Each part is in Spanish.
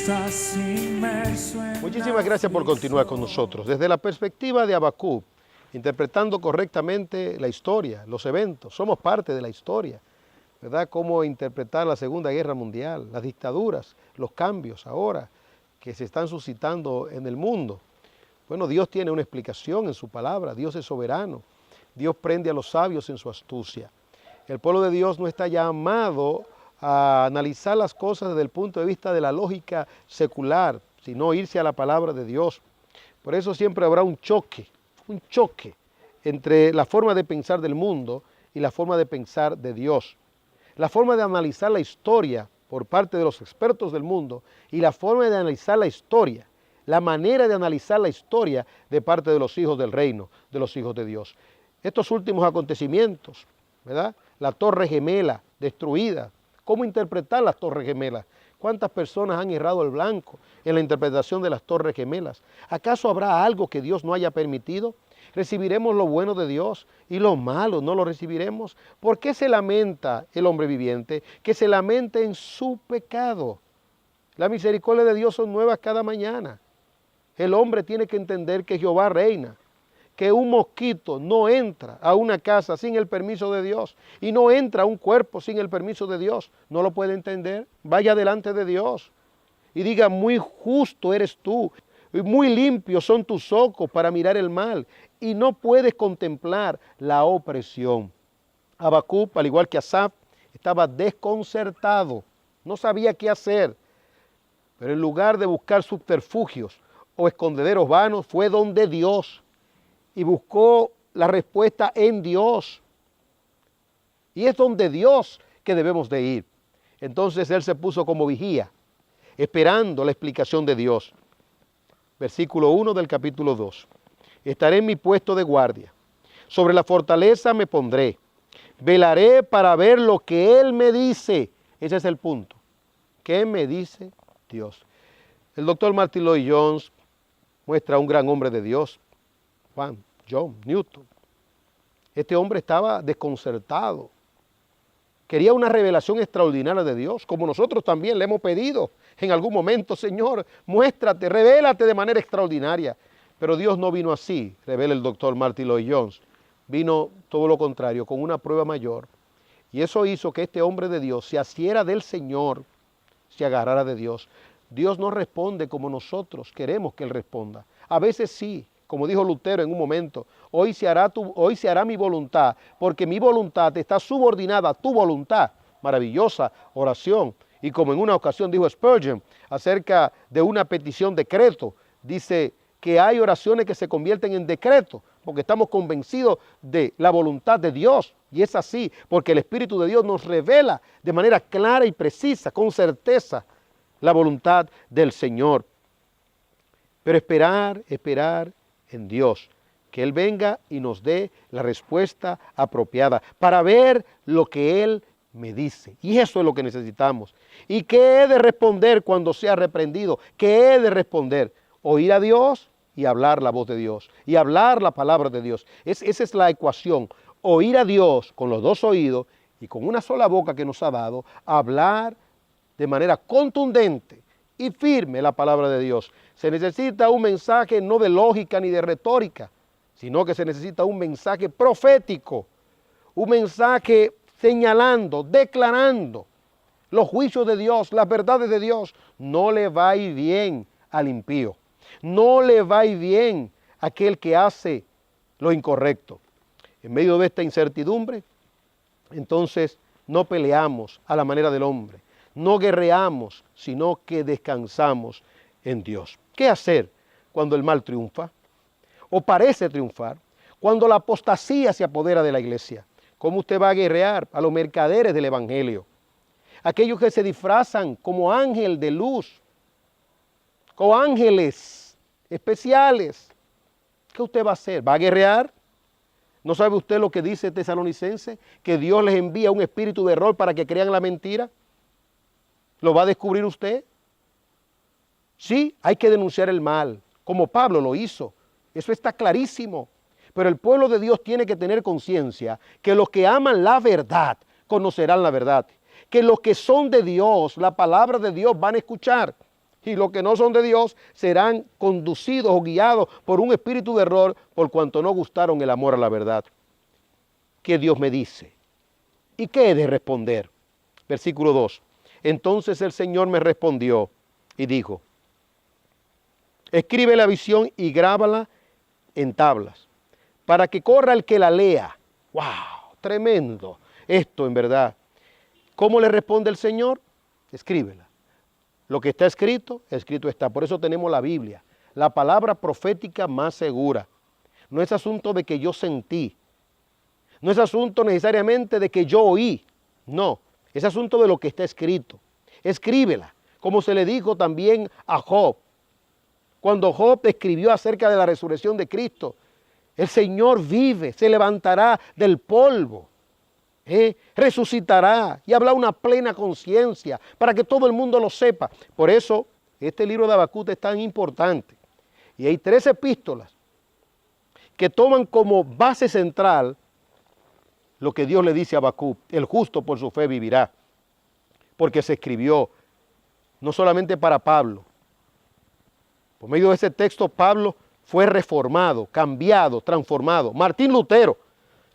estás inmerso en Muchísimas gracias por continuar con nosotros. Desde la perspectiva de Habacuc, interpretando correctamente la historia, los eventos, somos parte de la historia, ¿verdad? Cómo interpretar la Segunda Guerra Mundial, las dictaduras, los cambios ahora que se están suscitando en el mundo. Bueno, Dios tiene una explicación en su palabra, Dios es soberano, Dios prende a los sabios en su astucia. El pueblo de Dios no está llamado a analizar las cosas desde el punto de vista de la lógica secular, sino irse a la palabra de Dios. Por eso siempre habrá un choque entre la forma de pensar del mundo y la forma de pensar de Dios. La forma de analizar la historia por parte de los expertos del mundo y la forma de analizar la historia, la manera de analizar la historia de parte de los hijos del reino, de los hijos de Dios. Estos últimos acontecimientos, ¿verdad? La Torre Gemela destruida. ¿Cómo interpretar las Torres Gemelas? ¿Cuántas personas han errado el blanco en la interpretación de las Torres Gemelas? ¿Acaso habrá algo que Dios no haya permitido? ¿Recibiremos lo bueno de Dios y lo malo no lo recibiremos? ¿Por qué se lamenta el hombre viviente? Que se lamente en su pecado. La misericordia de Dios son nuevas cada mañana. El hombre tiene que entender que Jehová reina, que un mosquito no entra a una casa sin el permiso de Dios y no entra a un cuerpo sin el permiso de Dios. ¿No lo puede entender? Vaya delante de Dios y diga: muy justo eres tú, y muy limpios son tus ojos para mirar el mal, y no puedes contemplar la opresión. Habacuc, al igual que Asaf, estaba desconcertado, no sabía qué hacer, pero en lugar de buscar subterfugios o escondederos vanos, fue donde Dios y buscó la respuesta en Dios. Y es donde Dios que debemos de ir. Entonces él se puso como vigía, esperando la explicación de Dios. Versículo 1 del capítulo 2. Estaré en mi puesto de guardia. Sobre la fortaleza me pondré. Velaré para ver lo que Él me dice. Ese es el punto. ¿Qué me dice Dios? El doctor Martin Lloyd Jones muestra a un gran hombre de Dios, John Newton. Este hombre estaba desconcertado. Quería una revelación extraordinaria de Dios, como nosotros también le hemos pedido en algún momento: Señor, muéstrate, revélate de manera extraordinaria. Pero Dios no vino así, revela el doctor Martin Lloyd Jones. Vino todo lo contrario, con una prueba mayor. Y eso hizo que este hombre de Dios se asiera del Señor, se agarrara de Dios. Dios no responde como nosotros queremos que Él responda. A veces sí, como dijo Lutero en un momento: hoy se hará mi voluntad, porque mi voluntad está subordinada a tu voluntad. Maravillosa oración. Y como en una ocasión dijo Spurgeon acerca de una petición decreto, dice que hay oraciones que se convierten en decreto, porque estamos convencidos de la voluntad de Dios. Y es así, porque el Espíritu de Dios nos revela de manera clara y precisa, con certeza, la voluntad del Señor. Pero esperar en Dios, que Él venga y nos dé la respuesta apropiada para ver lo que Él me dice. Y eso es lo que necesitamos. ¿Y qué he de responder cuando sea reprendido? ¿Qué he de responder? Oír a Dios y hablar la voz de Dios, y hablar la palabra de Dios. Esa es la ecuación. Oír a Dios con los dos oídos y con una sola boca que nos ha dado, hablar de manera contundente y firme la palabra de Dios. Se necesita un mensaje no de lógica ni de retórica, sino que se necesita un mensaje profético, un mensaje señalando, declarando los juicios de Dios, las verdades de Dios. No le va a ir bien al impío, no le va a ir bien a aquel que hace lo incorrecto. En medio de esta incertidumbre, entonces no peleamos a la manera del hombre, no guerreamos, sino que descansamos en Dios. ¿Qué hacer cuando el mal triunfa o parece triunfar? Cuando la apostasía se apodera de la iglesia. ¿Cómo usted va a guerrear a los mercaderes del evangelio? Aquellos que se disfrazan como ángel de luz, como ángeles especiales. ¿Qué usted va a hacer? ¿Va a guerrear? ¿No sabe usted lo que dice Tesalonicense? Que Dios les envía un espíritu de error para que crean la mentira. ¿Lo va a descubrir usted? Sí, hay que denunciar el mal, como Pablo lo hizo. Eso está clarísimo. Pero el pueblo de Dios tiene que tener conciencia que los que aman la verdad conocerán la verdad. Que los que son de Dios, la palabra de Dios van a escuchar. Y los que no son de Dios serán conducidos o guiados por un espíritu de error por cuanto no gustaron el amor a la verdad. ¿Qué Dios me dice? ¿Y qué he de responder? Versículo 2. Entonces el Señor me respondió y dijo, escribe la visión y grábala en tablas, para que corra el que la lea. ¡Wow! Tremendo. Esto en verdad. ¿Cómo le responde el Señor? Escríbela. Lo que está escrito, escrito está. Por eso tenemos la Biblia, la palabra profética más segura. No es asunto de que yo sentí. No es asunto necesariamente de que yo oí. No, es asunto de lo que está escrito. Escríbela, como se le dijo también a Job. Cuando Job escribió acerca de la resurrección de Cristo, el Señor vive, se levantará del polvo. Resucitará y habrá una plena conciencia para que todo el mundo lo sepa. Por eso este libro de Habacuc es tan importante. Y hay 3 epístolas que toman como base central lo que Dios le dice a Habacuc: el justo por su fe vivirá. Porque se escribió no solamente para Pablo. Por medio de ese texto Pablo fue reformado, cambiado, transformado. Martín Lutero,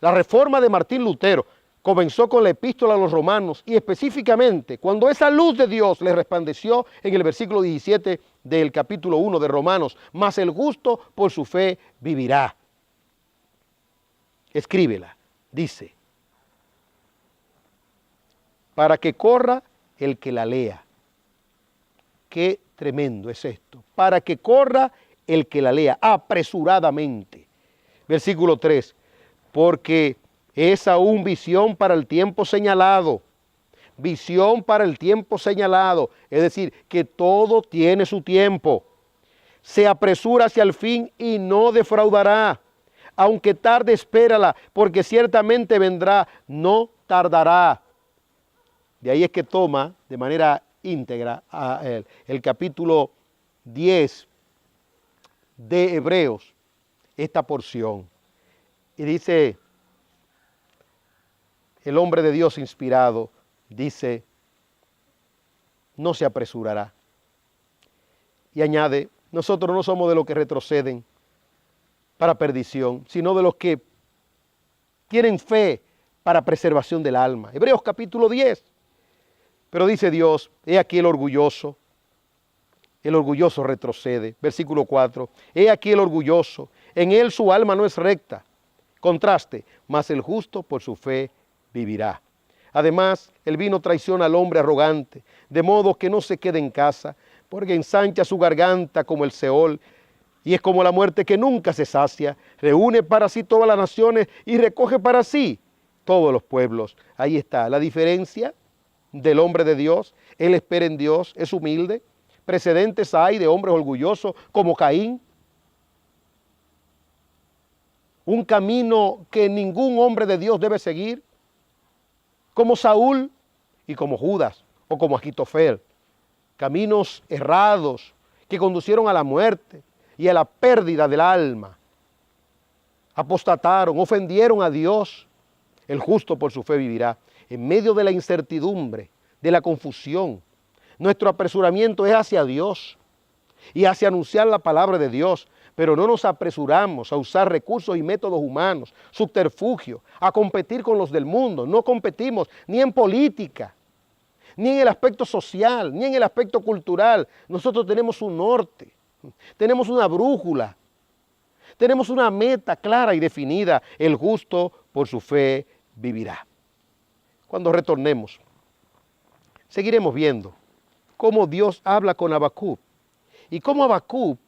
la reforma de Martín Lutero comenzó con la epístola a los romanos y específicamente cuando esa luz de Dios le resplandeció en el versículo 17 del capítulo 1 de Romanos, mas el justo por su fe vivirá. Escríbela, dice, para que corra el que la lea. Qué tremendo es esto. Para que corra el que la lea apresuradamente. Versículo 3, porque es aún visión para el tiempo señalado. Visión para el tiempo señalado. Es decir, que todo tiene su tiempo. Se apresura hacia el fin y no defraudará. Aunque tarde, espérala, porque ciertamente vendrá, no tardará. De ahí es que toma de manera íntegra el capítulo 10 de Hebreos, esta porción. Y dice, el hombre de Dios inspirado, dice, no se apresurará. Y añade, nosotros no somos de los que retroceden para perdición, sino de los que tienen fe para preservación del alma. Hebreos capítulo 10. Pero dice Dios, he aquí el orgulloso retrocede. Versículo 4, he aquí el orgulloso, en él su alma no es recta. Contraste, mas el justo por su fe vivirá. Además, el vino traiciona al hombre arrogante, de modo que no se quede en casa, porque ensancha su garganta como el Seol, y es como la muerte que nunca se sacia, reúne para sí todas las naciones y recoge para sí todos los pueblos. Ahí está la diferencia del hombre de Dios. Él espera en Dios, es humilde. Precedentes hay de hombres orgullosos como Caín. Un camino que ningún hombre de Dios debe seguir. Como Saúl y como Judas o como Agitofel. Caminos errados que conducieron a la muerte y a la pérdida del alma. Apostataron, ofendieron a Dios. El justo por su fe vivirá. En medio de la incertidumbre, de la confusión, nuestro apresuramiento es hacia Dios y hacia anunciar la palabra de Dios, pero no nos apresuramos a usar recursos y métodos humanos, subterfugios, a competir con los del mundo. No competimos ni en política, ni en el aspecto social, ni en el aspecto cultural. Nosotros tenemos un norte, tenemos una brújula, tenemos una meta clara y definida. El justo por su fe vivirá. Cuando retornemos, seguiremos viendo cómo Dios habla con Habacuc y cómo Habacuc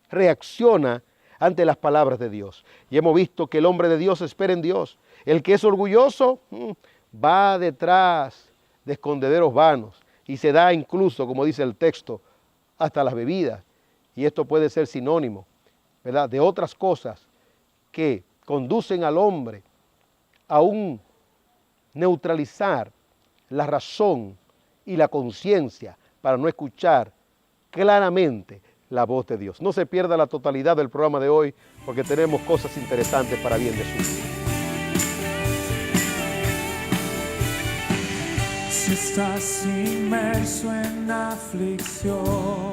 reacciona ante las palabras de Dios. Y hemos visto que el hombre de Dios espera en Dios. El que es orgulloso va detrás de escondederos vanos y se da incluso, como dice el texto, hasta las bebidas. Y esto puede ser sinónimo, ¿verdad?, de otras cosas que conducen al hombre a un neutralizar la razón y la conciencia para no escuchar claramente la voz de Dios. No se pierda la totalidad del programa de hoy porque tenemos cosas interesantes para bien de su vida. Si estás inmerso en aflicción,